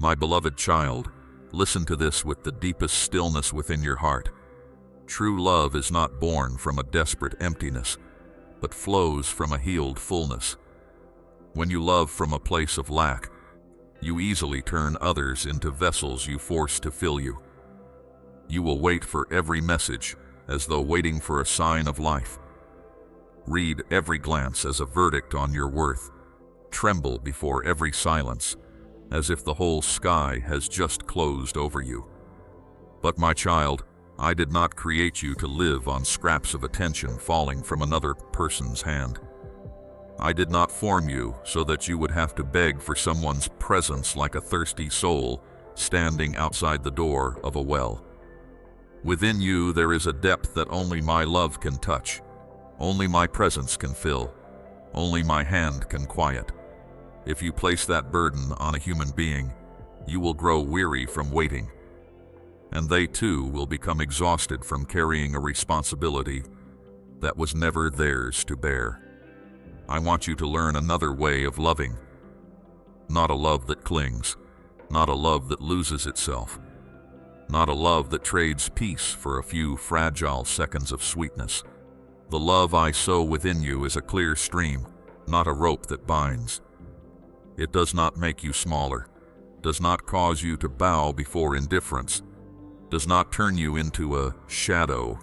My beloved child, listen to this with the deepest stillness within your heart. True love is not born from a desperate emptiness, but flows from a healed fullness. When you love from a place of lack, you easily turn others into vessels you force to fill you. You will wait for every message as though waiting for a sign of life. Read every glance as a verdict on your worth. Tremble before every silence, as if the whole sky has just closed over you. But my child, I did not create you to live on scraps of attention falling from another person's hand. I did not form you so that you would have to beg for someone's presence like a thirsty soul standing outside the door of a well. Within you there is a depth that only my love can touch, only my presence can fill, only my hand can quiet. If you place that burden on a human being, you will grow weary from waiting, and they too will become exhausted from carrying a responsibility that was never theirs to bear. I want you to learn another way of loving. Not a love that clings, not a love that loses itself, not a love that trades peace for a few fragile seconds of sweetness. The love I sow within you is a clear stream, not a rope that binds. It does not make you smaller, does not cause you to bow before indifference, does not turn you into a shadow,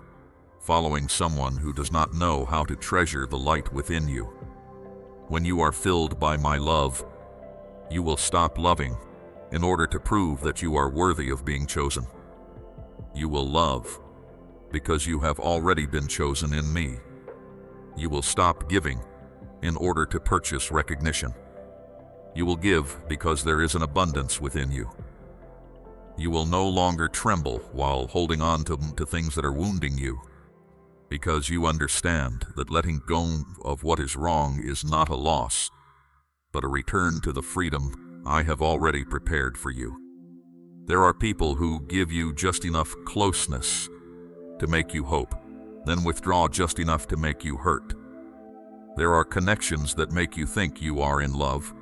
following someone who does not know how to treasure the light within you. When you are filled by my love, you will stop loving in order to prove that you are worthy of being chosen. You will love because you have already been chosen in me. You will stop giving in order to purchase recognition. You will give because there is an abundance within you. You will no longer tremble while holding on to things that are wounding you, because you understand that letting go of what is wrong is not a loss, but a return to the freedom I have already prepared for you. There are people who give you just enough closeness to make you hope, then withdraw just enough to make you hurt. There are connections that make you think you are in love,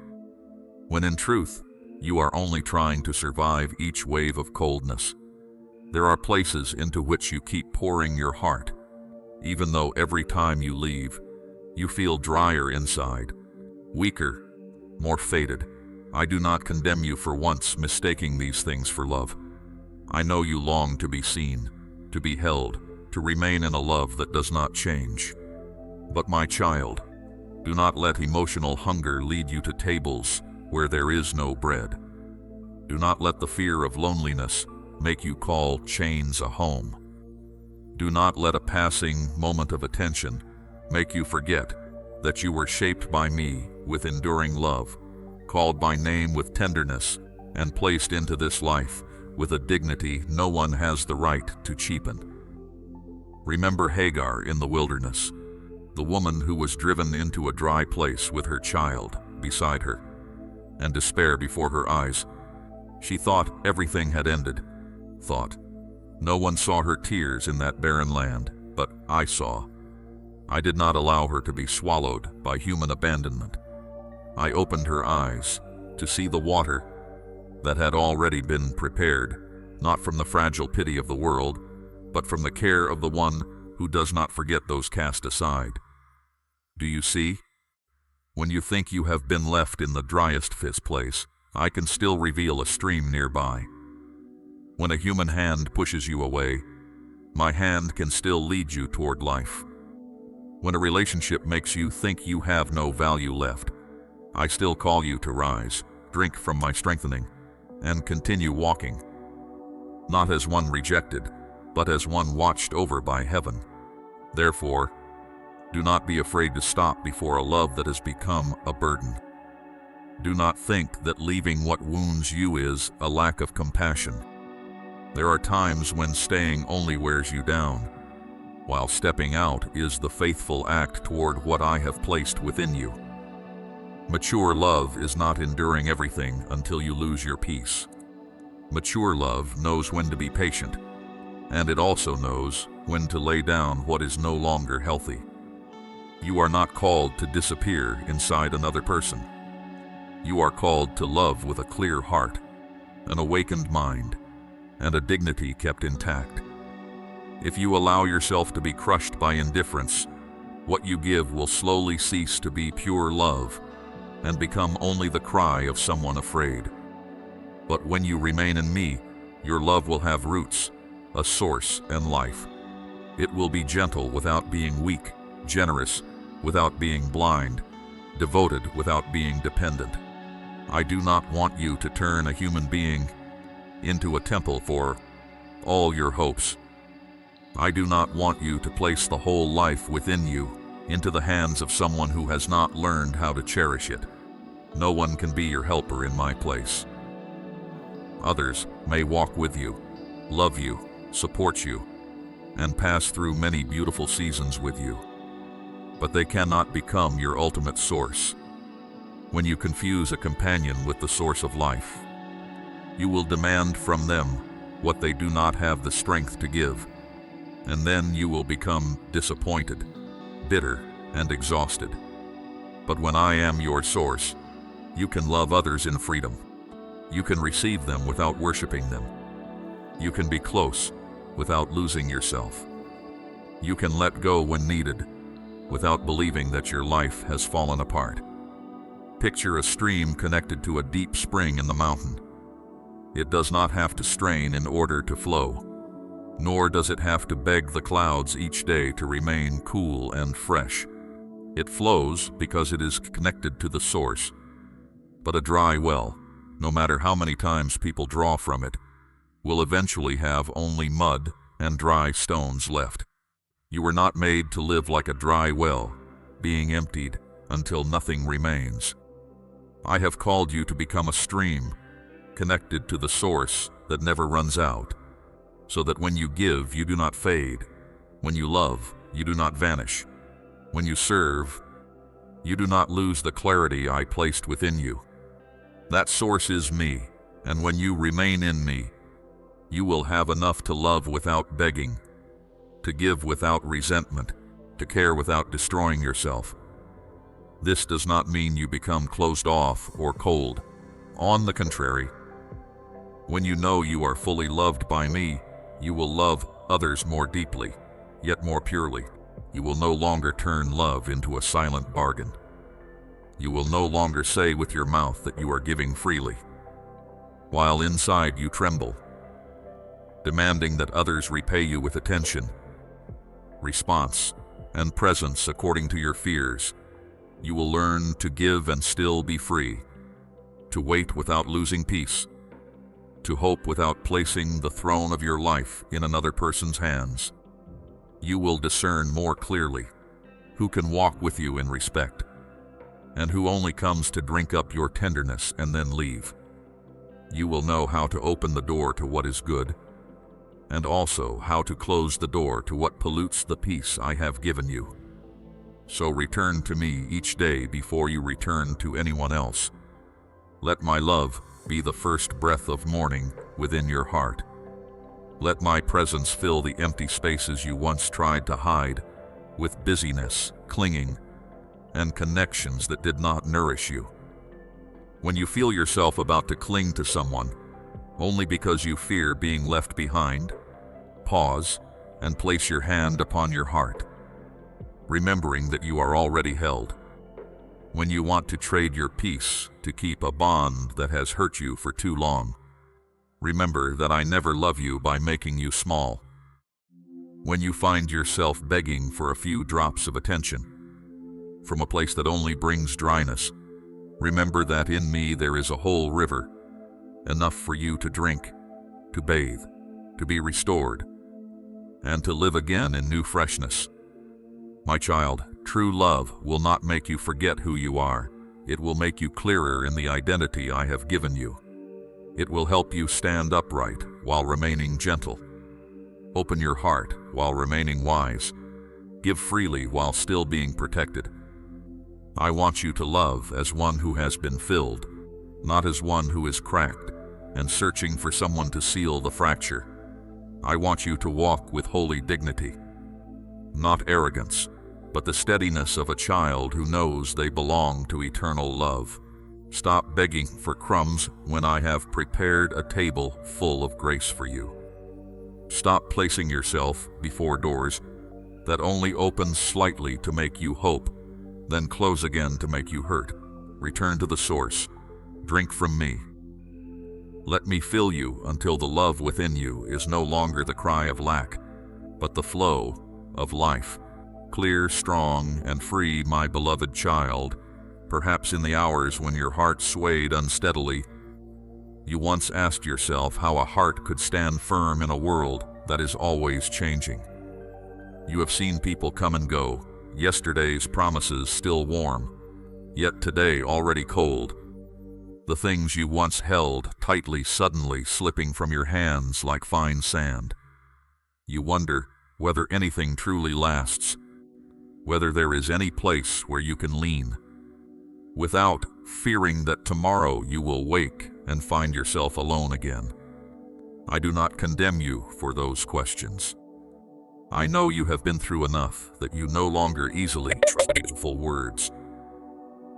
when in truth, you are only trying to survive each wave of coldness. There are places into which you keep pouring your heart, even though every time you leave, you feel drier inside, weaker, more faded. I do not condemn you for once mistaking these things for love. I know you long to be seen, to be held, to remain in a love that does not change. But my child, do not let emotional hunger lead you to tables where there is no bread. Do not let the fear of loneliness make you call chains a home. Do not let a passing moment of attention make you forget that you were shaped by me with enduring love, called by name with tenderness, and placed into this life with a dignity no one has the right to cheapen. Remember Hagar in the wilderness, the woman who was driven into a dry place with her child beside her, and despair before her eyes. She thought everything had ended, thought no one saw her tears in that barren land, but I saw. I did not allow her to be swallowed by human abandonment. I opened her eyes to see the water that had already been prepared, not from the fragile pity of the world, but from the care of the one who does not forget those cast aside. Do you see? When you think you have been left in the driest place, I can still reveal a stream nearby. When a human hand pushes you away, my hand can still lead you toward life. When a relationship makes you think you have no value left, I still call you to rise, drink from my strengthening, and continue walking. Not as one rejected, but as one watched over by heaven. Therefore, do not be afraid to stop before a love that has become a burden. Do not think that leaving what wounds you is a lack of compassion. There are times when staying only wears you down, while stepping out is the faithful act toward what I have placed within you. Mature love is not enduring everything until you lose your peace. Mature love knows when to be patient, and it also knows when to lay down what is no longer healthy. You are not called to disappear inside another person. You are called to love with a clear heart, an awakened mind, and a dignity kept intact. If you allow yourself to be crushed by indifference, what you give will slowly cease to be pure love and become only the cry of someone afraid. But when you remain in me, your love will have roots, a source, and life. It will be gentle without being weak, generous without being blind, devoted without being dependent. I do not want you to turn a human being into a temple for all your hopes. I do not want you to place the whole life within you into the hands of someone who has not learned how to cherish it. No one can be your helper in my place. Others may walk with you, love you, support you, and pass through many beautiful seasons with you. But they cannot become your ultimate source. When you confuse a companion with the source of life, you will demand from them what they do not have the strength to give, and then you will become disappointed, bitter, and exhausted. But when I am your source, you can love others in freedom. You can receive them without worshiping them. You can be close without losing yourself. You can let go when needed without believing that your life has fallen apart. Picture a stream connected to a deep spring in the mountain. It does not have to strain in order to flow, nor does it have to beg the clouds each day to remain cool and fresh. It flows because it is connected to the source. But a dry well, no matter how many times people draw from it, will eventually have only mud and dry stones left. You were not made to live like a dry well, being emptied until nothing remains. I have called you to become a stream, connected to the source that never runs out, so that when you give, you do not fade. When you love, you do not vanish. When you serve, you do not lose the clarity I placed within you. That source is me, and when you remain in me, you will have enough to love without begging, to give without resentment, to care without destroying yourself. This does not mean you become closed off or cold. On the contrary, when you know you are fully loved by me, you will love others more deeply, yet more purely. You will no longer turn love into a silent bargain. You will no longer say with your mouth that you are giving freely, while inside you tremble, demanding that others repay you with attention, response, and presence according to your fears. You will learn to give and still be free, to wait without losing peace, to hope without placing the throne of your life in another person's hands. You will discern more clearly who can walk with you in respect, and who only comes to drink up your tenderness and then leave. You will know how to open the door to what is good, and also how to close the door to what pollutes the peace I have given you. So return to me each day before you return to anyone else. Let my love be the first breath of morning within your heart. Let my presence fill the empty spaces you once tried to hide with busyness, clinging, and connections that did not nourish you. When you feel yourself about to cling to someone, only because you fear being left behind, pause and place your hand upon your heart, remembering that you are already held. When you want to trade your peace to keep a bond that has hurt you for too long, remember that I never love you by making you small. When you find yourself begging for a few drops of attention from a place that only brings dryness, remember that in me there is a whole river, enough for you to drink, to bathe, to be restored, and to live again in new freshness. My child, true love will not make you forget who you are. It will make you clearer in the identity I have given you. It will help you stand upright while remaining gentle. Open your heart while remaining wise. Give freely while still being protected. I want you to love as one who has been filled, not as one who is cracked and searching for someone to seal the fracture. I want you to walk with holy dignity, not arrogance, but the steadiness of a child who knows they belong to eternal love. Stop begging for crumbs when I have prepared a table full of grace for you. Stop placing yourself before doors that only open slightly to make you hope, then close again to make you hurt. Return to the source. Drink from me. Let me fill you until the love within you is no longer the cry of lack, but the flow of life. Clear, strong, and free, my beloved child. Perhaps in the hours when your heart swayed unsteadily, you once asked yourself how a heart could stand firm in a world that is always changing. You have seen people come and go, yesterday's promises still warm, yet today already cold. The things you once held tightly suddenly slipping from your hands like fine sand. You wonder whether anything truly lasts, whether there is any place where you can lean, without fearing that tomorrow you will wake and find yourself alone again. I do not condemn you for those questions. I know you have been through enough that you no longer easily trust beautiful words.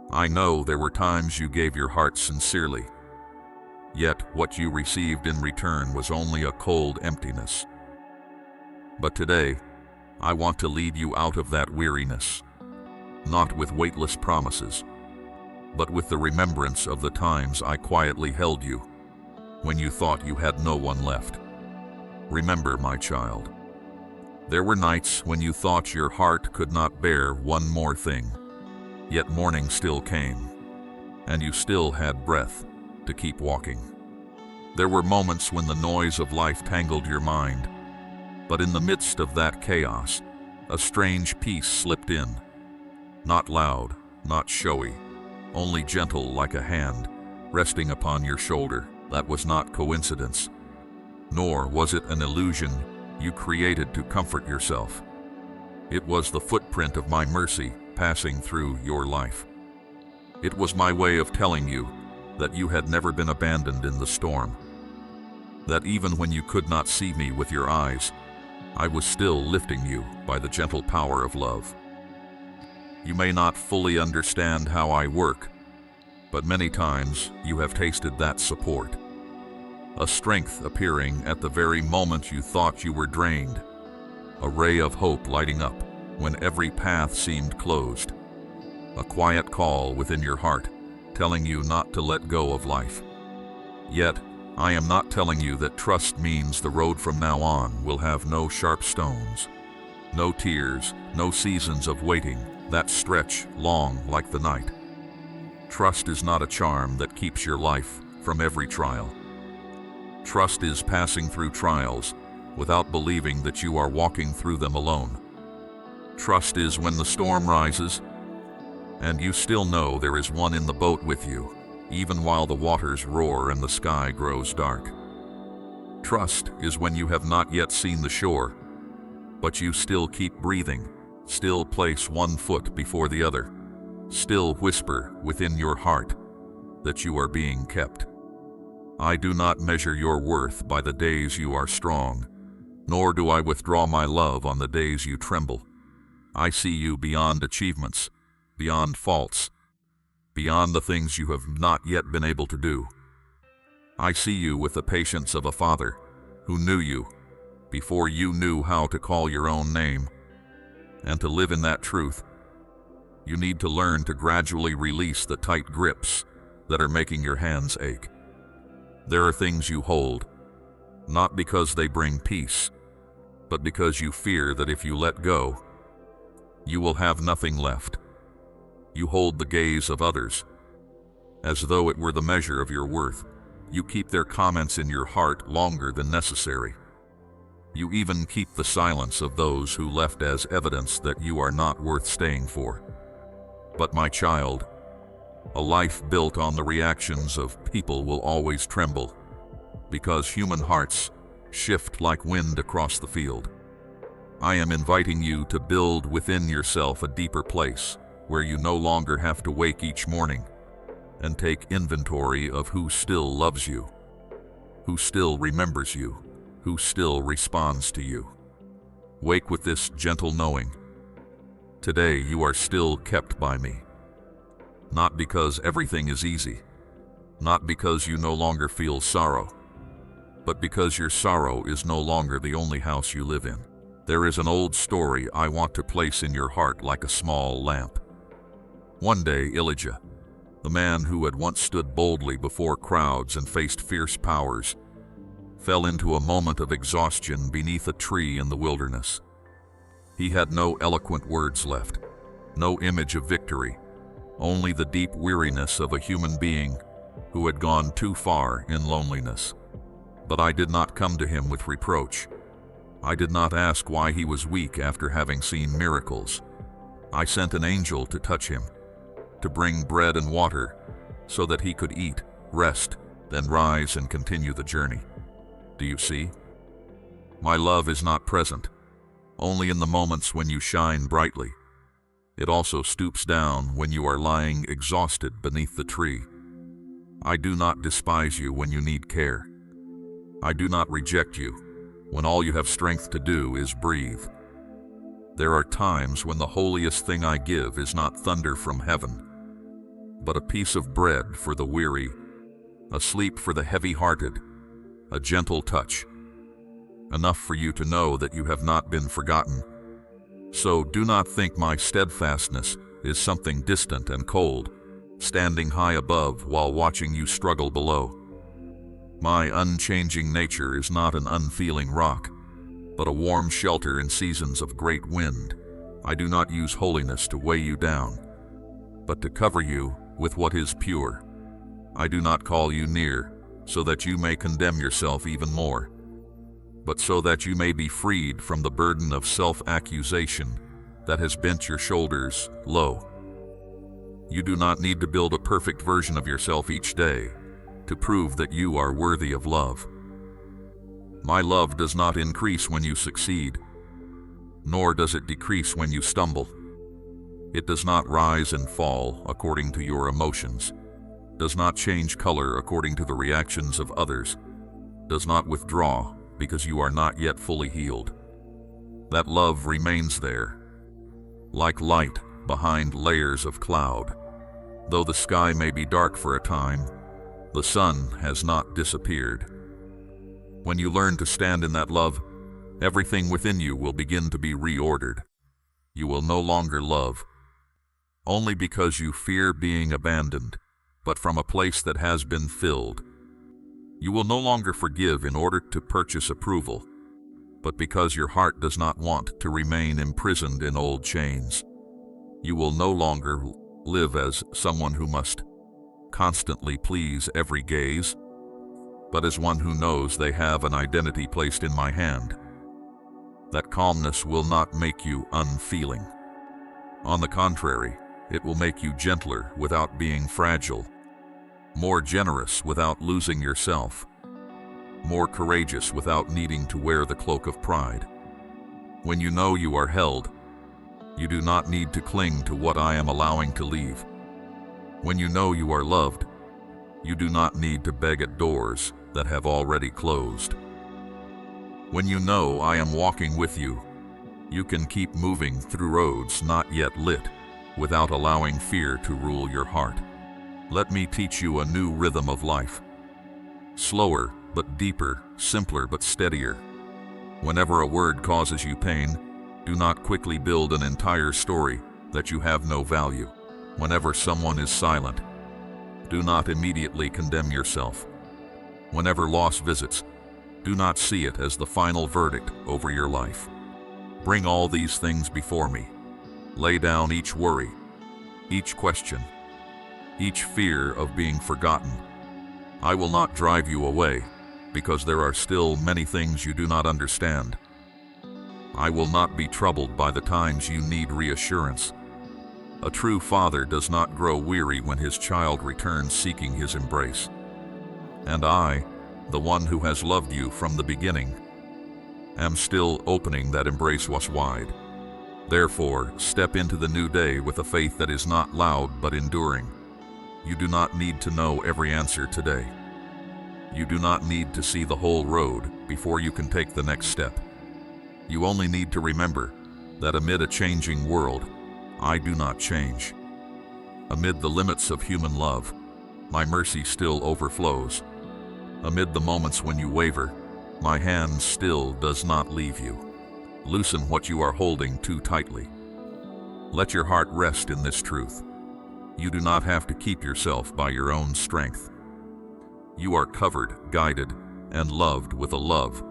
I know there were times you gave your heart sincerely, yet what you received in return was only a cold emptiness. But today, I want to lead you out of that weariness, not with weightless promises, but with the remembrance of the times I quietly held you, when you thought you had no one left. Remember, my child, there were nights when you thought your heart could not bear one more thing, yet morning still came, and you still had breath to keep walking. There were moments when the noise of life tangled your mind, but in the midst of that chaos, a strange peace slipped in, not loud, not showy, only gentle like a hand resting upon your shoulder. That was not coincidence, nor was it an illusion you created to comfort yourself. It was the footprint of my mercy passing through your life. It was my way of telling you that you had never been abandoned in the storm, that even when you could not see me with your eyes, I was still lifting you by the gentle power of love. You may not fully understand how I work, but many times you have tasted that support. A strength appearing at the very moment you thought you were drained. A ray of hope lighting up when every path seemed closed. A quiet call within your heart telling you not to let go of life. Yet, I am not telling you that trust means the road from now on will have no sharp stones, no tears, no seasons of waiting that stretch long like the night. Trust is not a charm that keeps your life from every trial. Trust is passing through trials without believing that you are walking through them alone. Trust is when the storm rises and you still know there is one in the boat with you, even while the waters roar and the sky grows dark. Trust is when you have not yet seen the shore, but you still keep breathing, still place one foot before the other, still whisper within your heart that you are being kept. I do not measure your worth by the days you are strong, nor do I withdraw my love on the days you tremble. I see you beyond achievements, beyond faults, beyond the things you have not yet been able to do. I see you with the patience of a father who knew you before you knew how to call your own name. And to live in that truth, you need to learn to gradually release the tight grips that are making your hands ache. There are things you hold, not because they bring peace, but because you fear that if you let go, you will have nothing left. You hold the gaze of others, as though it were the measure of your worth. You keep their comments in your heart longer than necessary. You even keep the silence of those who left as evidence that you are not worth staying for. But my child, a life built on the reactions of people will always tremble, because human hearts shift like wind across the field. I am inviting you to build within yourself a deeper place, where you no longer have to wake each morning and take inventory of who still loves you, who still remembers you, who still responds to you. Wake with this gentle knowing: today you are still kept by me. Not because everything is easy, not because you no longer feel sorrow, but because your sorrow is no longer the only house you live in. There is an old story I want to place in your heart like a small lamp. One day, Elijah, the man who had once stood boldly before crowds and faced fierce powers, fell into a moment of exhaustion beneath a tree in the wilderness. He had no eloquent words left, no image of victory, only the deep weariness of a human being who had gone too far in loneliness. But I did not come to him with reproach. I did not ask why he was weak after having seen miracles. I sent an angel to touch him, to bring bread and water so that he could eat, rest, then rise and continue the journey. Do you see? My love is not present only in the moments when you shine brightly. It also stoops down when you are lying exhausted beneath the tree. I do not despise you when you need care. I do not reject you when all you have strength to do is breathe. There are times when the holiest thing I give is not thunder from heaven, but a piece of bread for the weary, a sleep for the heavy-hearted, a gentle touch, enough for you to know that you have not been forgotten. So do not think my steadfastness is something distant and cold, standing high above while watching you struggle below. My unchanging nature is not an unfeeling rock, but a warm shelter in seasons of great wind. I do not use holiness to weigh you down, but to cover you with what is pure. I do not call you near so that you may condemn yourself even more, but so that you may be freed from the burden of self-accusation that has bent your shoulders low. You do not need to build a perfect version of yourself each day to prove that you are worthy of love. My love does not increase when you succeed, nor does it decrease when you stumble. It does not rise and fall according to your emotions, does not change color according to the reactions of others, does not withdraw because you are not yet fully healed. That love remains there, like light behind layers of cloud. Though the sky may be dark for a time, the sun has not disappeared. When you learn to stand in that love, everything within you will begin to be reordered. You will no longer love only because you fear being abandoned, but from a place that has been filled. You will no longer forgive in order to purchase approval, but because your heart does not want to remain imprisoned in old chains. You will no longer live as someone who must constantly please every gaze, but as one who knows they have an identity placed in my hand. That calmness will not make you unfeeling. On the contrary, it will make you gentler without being fragile, more generous without losing yourself, more courageous without needing to wear the cloak of pride. When you know you are held, you do not need to cling to what I am allowing to leave. When you know you are loved, you do not need to beg at doors that have already closed. When you know I am walking with you, you can keep moving through roads not yet lit, without allowing fear to rule your heart. Let me teach you a new rhythm of life. Slower but deeper, simpler but steadier. Whenever a word causes you pain, do not quickly build an entire story that you have no value. Whenever someone is silent, do not immediately condemn yourself. Whenever loss visits, do not see it as the final verdict over your life. Bring all these things before me. Lay down each worry, each question, each fear of being forgotten. I will not drive you away, because there are still many things you do not understand. I will not be troubled by the times you need reassurance. A true father does not grow weary when his child returns seeking his embrace. And I, the one who has loved you from the beginning, am still opening that embrace wide. Therefore, step into the new day with a faith that is not loud but enduring. You do not need to know every answer today. You do not need to see the whole road before you can take the next step. You only need to remember that amid a changing world, I do not change. Amid the limits of human love, my mercy still overflows. Amid the moments when you waver, my hand still does not leave you. Loosen what you are holding too tightly. Let your heart rest in this truth. You do not have to keep yourself by your own strength. You are covered, guided, and loved with a love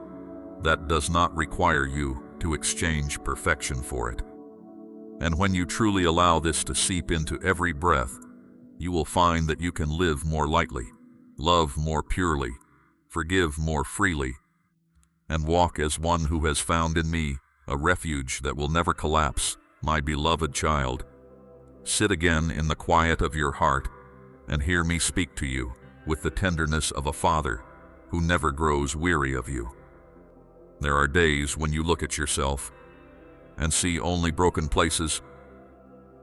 that does not require you to exchange perfection for it. And when you truly allow this to seep into every breath, you will find that you can live more lightly, love more purely, forgive more freely, and walk as one who has found in me a refuge that will never collapse. My beloved child, sit again in the quiet of your heart and hear me speak to you with the tenderness of a father who never grows weary of you. There are days when you look at yourself and see only broken places,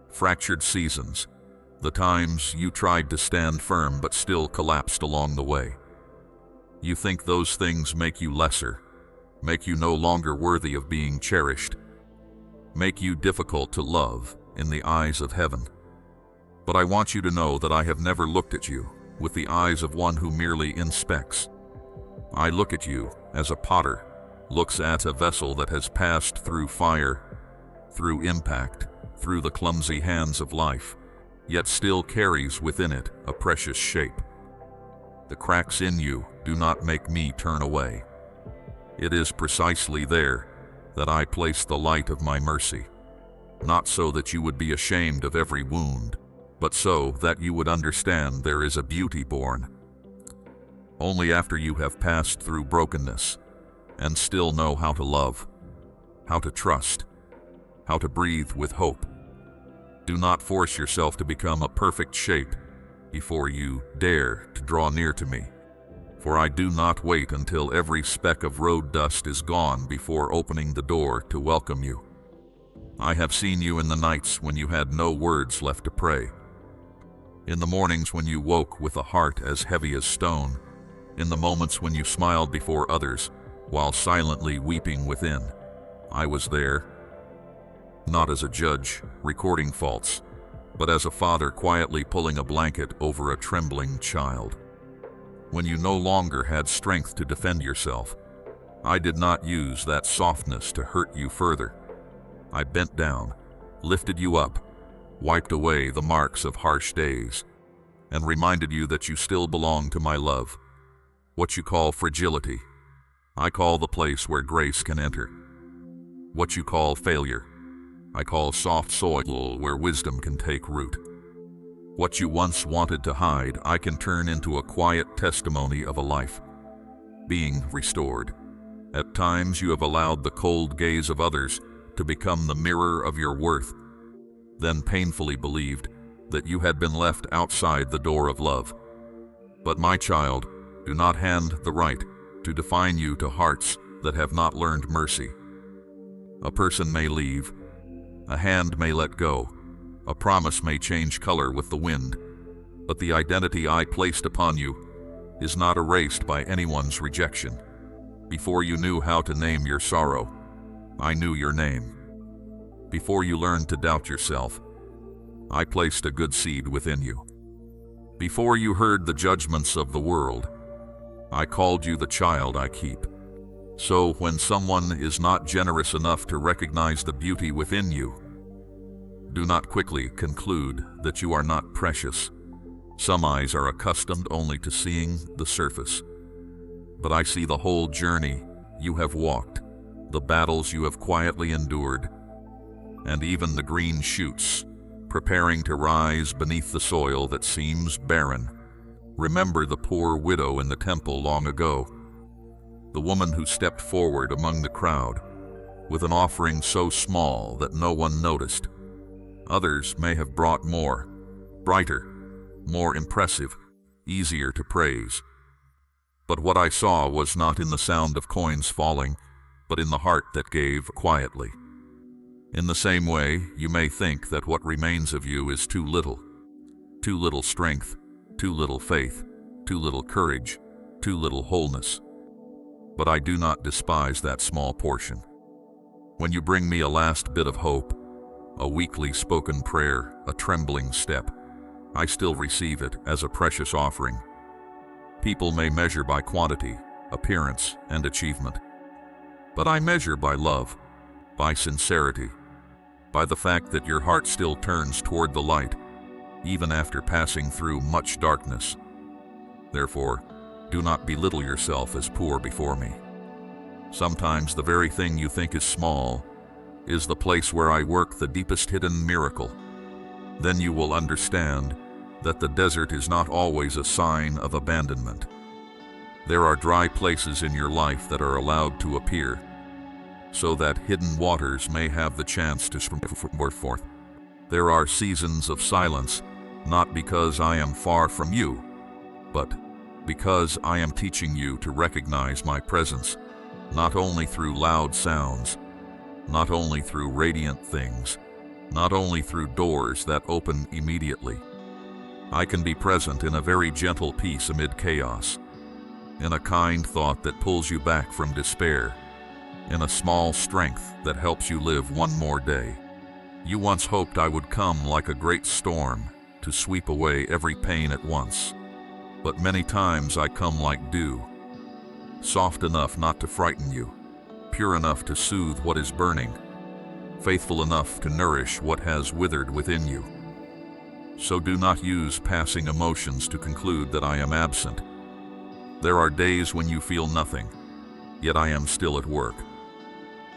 fractured seasons, the times you tried to stand firm but still collapsed along the way. You think those things make you lesser, make you no longer worthy of being cherished, make you difficult to love in the eyes of heaven. But I want you to know that I have never looked at you with the eyes of one who merely inspects. I look at you as a potter looks at a vessel that has passed through fire, through impact, through the clumsy hands of life, yet still carries within it a precious shape. The cracks in you do not make me turn away. It is precisely there that I place the light of my mercy, not so that you would be ashamed of every wound, but so that you would understand there is a beauty born only after you have passed through brokenness and still know how to love, how to trust, how to breathe with hope. Do not force yourself to become a perfect shape before you dare to draw near to me, for I do not wait until every speck of road dust is gone before opening the door to welcome you. I have seen you in the nights when you had no words left to pray, in the mornings when you woke with a heart as heavy as stone, in the moments when you smiled before others while silently weeping within. I was there, not as a judge recording faults, but as a father quietly pulling a blanket over a trembling child. When you no longer had strength to defend yourself, I did not use that softness to hurt you further. I bent down, lifted you up, wiped away the marks of harsh days, and reminded you that you still belong to my love. What you call fragility, I call the place where grace can enter. What you call failure, I call soft soil where wisdom can take root. What you once wanted to hide, I can turn into a quiet testimony of a life being restored. At times you have allowed the cold gaze of others to become the mirror of your worth, then painfully believed that you had been left outside the door of love. But my child, do not hand the right to define you to hearts that have not learned mercy. A person may leave, a hand may let go, a promise may change color with the wind, but the identity I placed upon you is not erased by anyone's rejection. Before you knew how to name your sorrow, I knew your name. Before you learned to doubt yourself, I placed a good seed within you. Before you heard the judgments of the world, I called you the child I keep. So when someone is not generous enough to recognize the beauty within you, do not quickly conclude that you are not precious. Some eyes are accustomed only to seeing the surface, but I see the whole journey you have walked, the battles you have quietly endured, and even the green shoots preparing to rise beneath the soil that seems barren. Remember the poor widow in the temple long ago, the woman who stepped forward among the crowd with an offering so small that no one noticed. Others may have brought more, brighter, more impressive, easier to praise. But what I saw was not in the sound of coins falling, but in the heart that gave quietly. In the same way, you may think that what remains of you is too little strength, too little faith, too little courage, too little wholeness. But I do not despise that small portion. When you bring me a last bit of hope, a weakly spoken prayer, a trembling step, I still receive it as a precious offering. People may measure by quantity, appearance, and achievement. But I measure by love, by sincerity, by the fact that your heart still turns toward the light, even after passing through much darkness. Therefore, do not belittle yourself as poor before me. Sometimes the very thing you think is small is the place where I work the deepest hidden miracle. Then you will understand that the desert is not always a sign of abandonment. There are dry places in your life that are allowed to appear, so that hidden waters may have the chance to spring forth. There are seasons of silence, not because I am far from you, but because I am teaching you to recognize my presence, not only through loud sounds, not only through radiant things, not only through doors that open immediately. I can be present in a very gentle peace amid chaos, in a kind thought that pulls you back from despair, in a small strength that helps you live one more day. You once hoped I would come like a great storm to sweep away every pain at once, but many times I come like dew, soft enough not to frighten you, pure enough to soothe what is burning, faithful enough to nourish what has withered within you. So do not use passing emotions to conclude that I am absent. There are days when you feel nothing, yet I am still at work.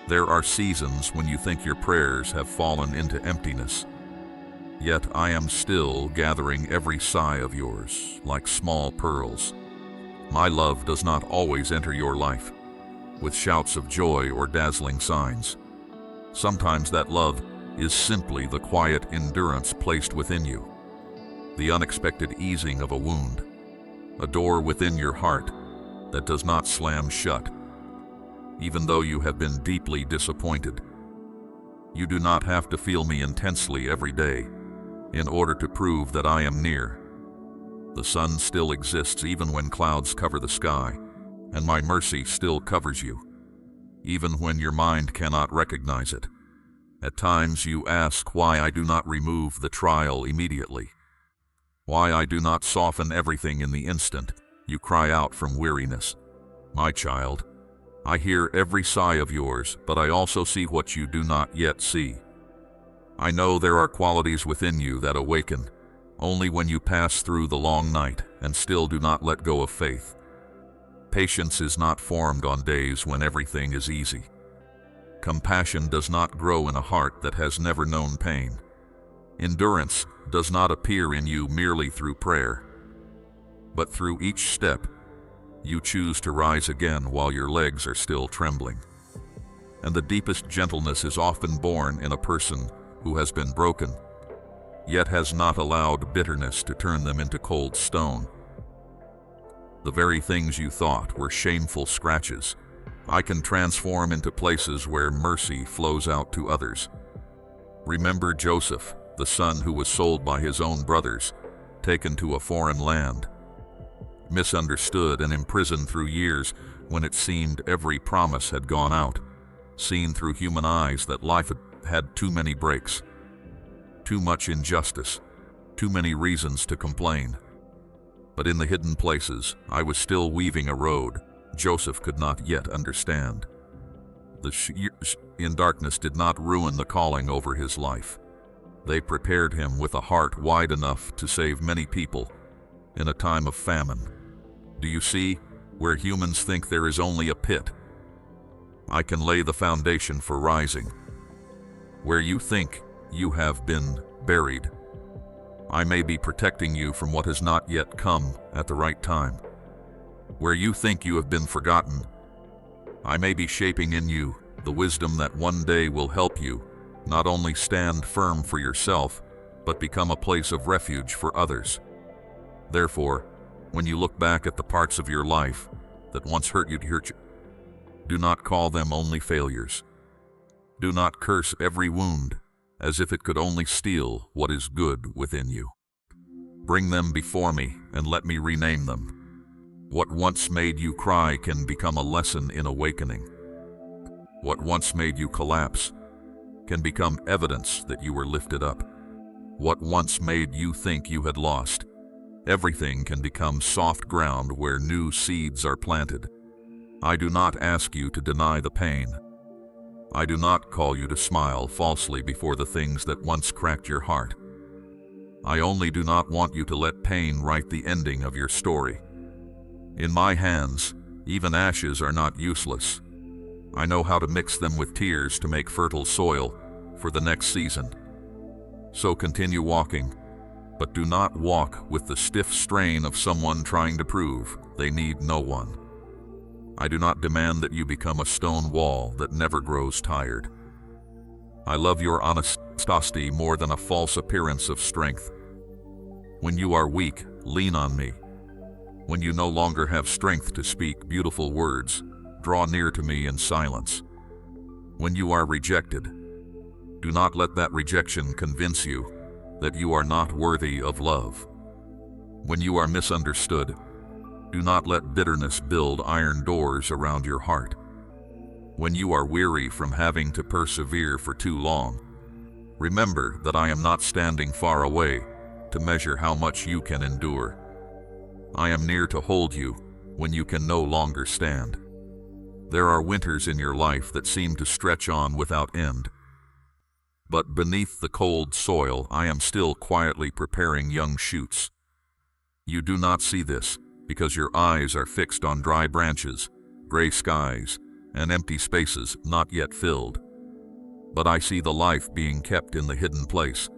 There are seasons when you think your prayers have fallen into emptiness, yet I am still gathering every sigh of yours like small pearls. My love does not always enter your life with shouts of joy or dazzling signs. Sometimes that love is simply the quiet endurance placed within you, the unexpected easing of a wound, a door within your heart that does not slam shut, even though you have been deeply disappointed. You do not have to feel me intensely every day in order to prove that I am near. The sun still exists even when clouds cover the sky, and my mercy still covers you, even when your mind cannot recognize it. At times you ask why I do not remove the trial immediately, why I do not soften everything in the instant you cry out from weariness. My child, I hear every sigh of yours, but I also see what you do not yet see. I know there are qualities within you that awaken only when you pass through the long night and still do not let go of faith. Patience is not formed on days when everything is easy. Compassion does not grow in a heart that has never known pain. Endurance does not appear in you merely through prayer, but through each step you choose to rise again while your legs are still trembling. And the deepest gentleness is often born in a person who has been broken, yet has not allowed bitterness to turn them into cold stone. The very things you thought were shameful scratches, I can transform into places where mercy flows out to others. Remember Joseph, the son who was sold by his own brothers, taken to a foreign land, misunderstood and imprisoned through years when it seemed every promise had gone out, seen through human eyes that life had too many breaks, too much injustice, too many reasons to complain. But in the hidden places, I was still weaving a road Joseph could not yet understand. The years in darkness did not ruin the calling over his life. They prepared him with a heart wide enough to save many people in a time of famine. Do you see, where humans think there is only a pit, I can lay the foundation for rising. Where you think you have been buried, I may be protecting you from what has not yet come at the right time. Where you think you have been forgotten, I may be shaping in you the wisdom that one day will help you not only stand firm for yourself, but become a place of refuge for others. Therefore, when you look back at the parts of your life that once hurt you, do not call them only failures. Do not curse every wound as if it could only steal what is good within you. Bring them before me and let me rename them. What once made you cry can become a lesson in awakening. What once made you collapse can become evidence that you were lifted up. What once made you think you had lost, everything can become soft ground where new seeds are planted. I do not ask you to deny the pain. I do not call you to smile falsely before the things that once cracked your heart. I only do not want you to let pain write the ending of your story. In my hands, even ashes are not useless. I know how to mix them with tears to make fertile soil for the next season. So continue walking, but do not walk with the stiff strain of someone trying to prove they need no one. I do not demand that you become a stone wall that never grows tired. I love your honesty more than a false appearance of strength. When you are weak, lean on me. When you no longer have strength to speak beautiful words, draw near to me in silence. When you are rejected, do not let that rejection convince you that you are not worthy of love. When you are misunderstood, do not let bitterness build iron doors around your heart. When you are weary from having to persevere for too long, remember that I am not standing far away to measure how much you can endure. I am near to hold you when you can no longer stand. There are winters in your life that seem to stretch on without end. But beneath the cold soil, I am still quietly preparing young shoots. You do not see this because your eyes are fixed on dry branches, gray skies, and empty spaces not yet filled. But I see the life being kept in the hidden place.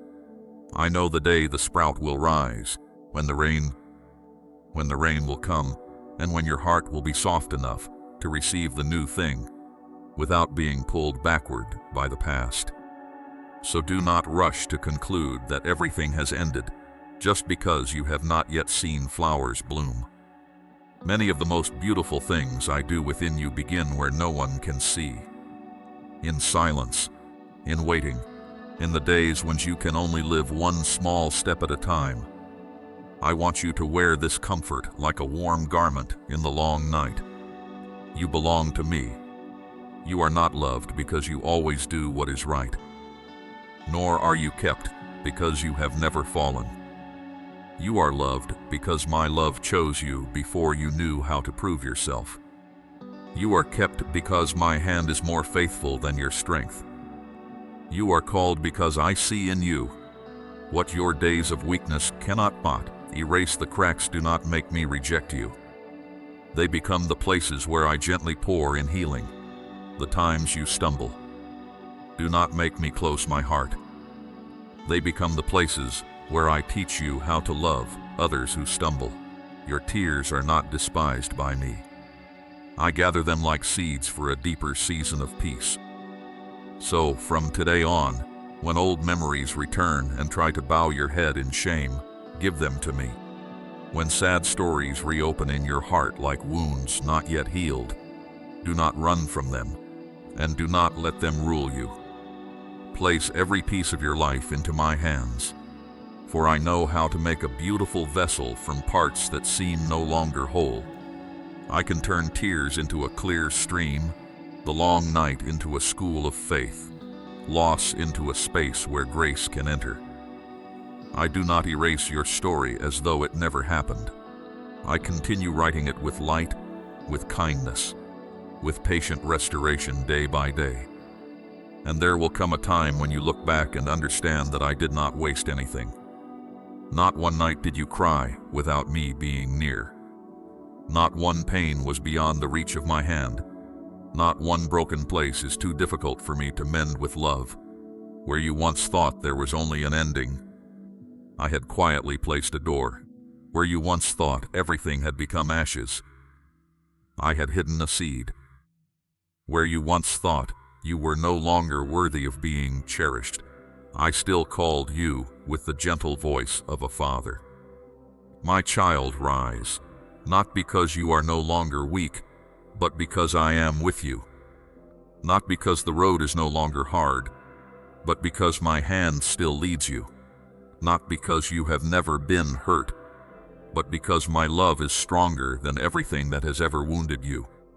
I know the day the sprout will rise, when the rain will come, and when your heart will be soft enough to receive the new thing without being pulled backward by the past. So do not rush to conclude that everything has ended just because you have not yet seen flowers bloom. Many of the most beautiful things I do within you begin where no one can see. In silence, in waiting, in the days when you can only live one small step at a time. I want you to wear this comfort like a warm garment in the long night. You belong to me. You are not loved because you always do what is right. Nor are you kept because you have never fallen. You are loved because my love chose you before you knew how to prove yourself. You are kept because my hand is more faithful than your strength. You are called because I see in you what your days of weakness cannot blot. Erase the cracks. Do not make me reject you. They become the places where I gently pour in healing. The times you stumble, do not make me close my heart. They become the places where I teach you how to love others who stumble. Your tears are not despised by me. I gather them like seeds for a deeper season of peace. So, from today on, when old memories return and try to bow your head in shame, give them to me. When sad stories reopen in your heart like wounds not yet healed, do not run from them, and do not let them rule you. Place every piece of your life into my hands, for I know how to make a beautiful vessel from parts that seem no longer whole. I can turn tears into a clear stream, the long night into a school of faith, loss into a space where grace can enter. I do not erase your story as though it never happened. I continue writing it with light, with kindness, with patient restoration day by day. And there will come a time when you look back and understand that I did not waste anything. Not one night did you cry without me being near. Not one pain was beyond the reach of my hand. Not one broken place is too difficult for me to mend with love. Where you once thought there was only an ending, I had quietly placed a door. Where you once thought everything had become ashes, I had hidden a seed. Where you once thought you were no longer worthy of being cherished, I still called you with the gentle voice of a father. My child, rise, not because you are no longer weak, but because I am with you. Not because the road is no longer hard, but because my hand still leads you. Not because you have never been hurt, but because my love is stronger than everything that has ever wounded you.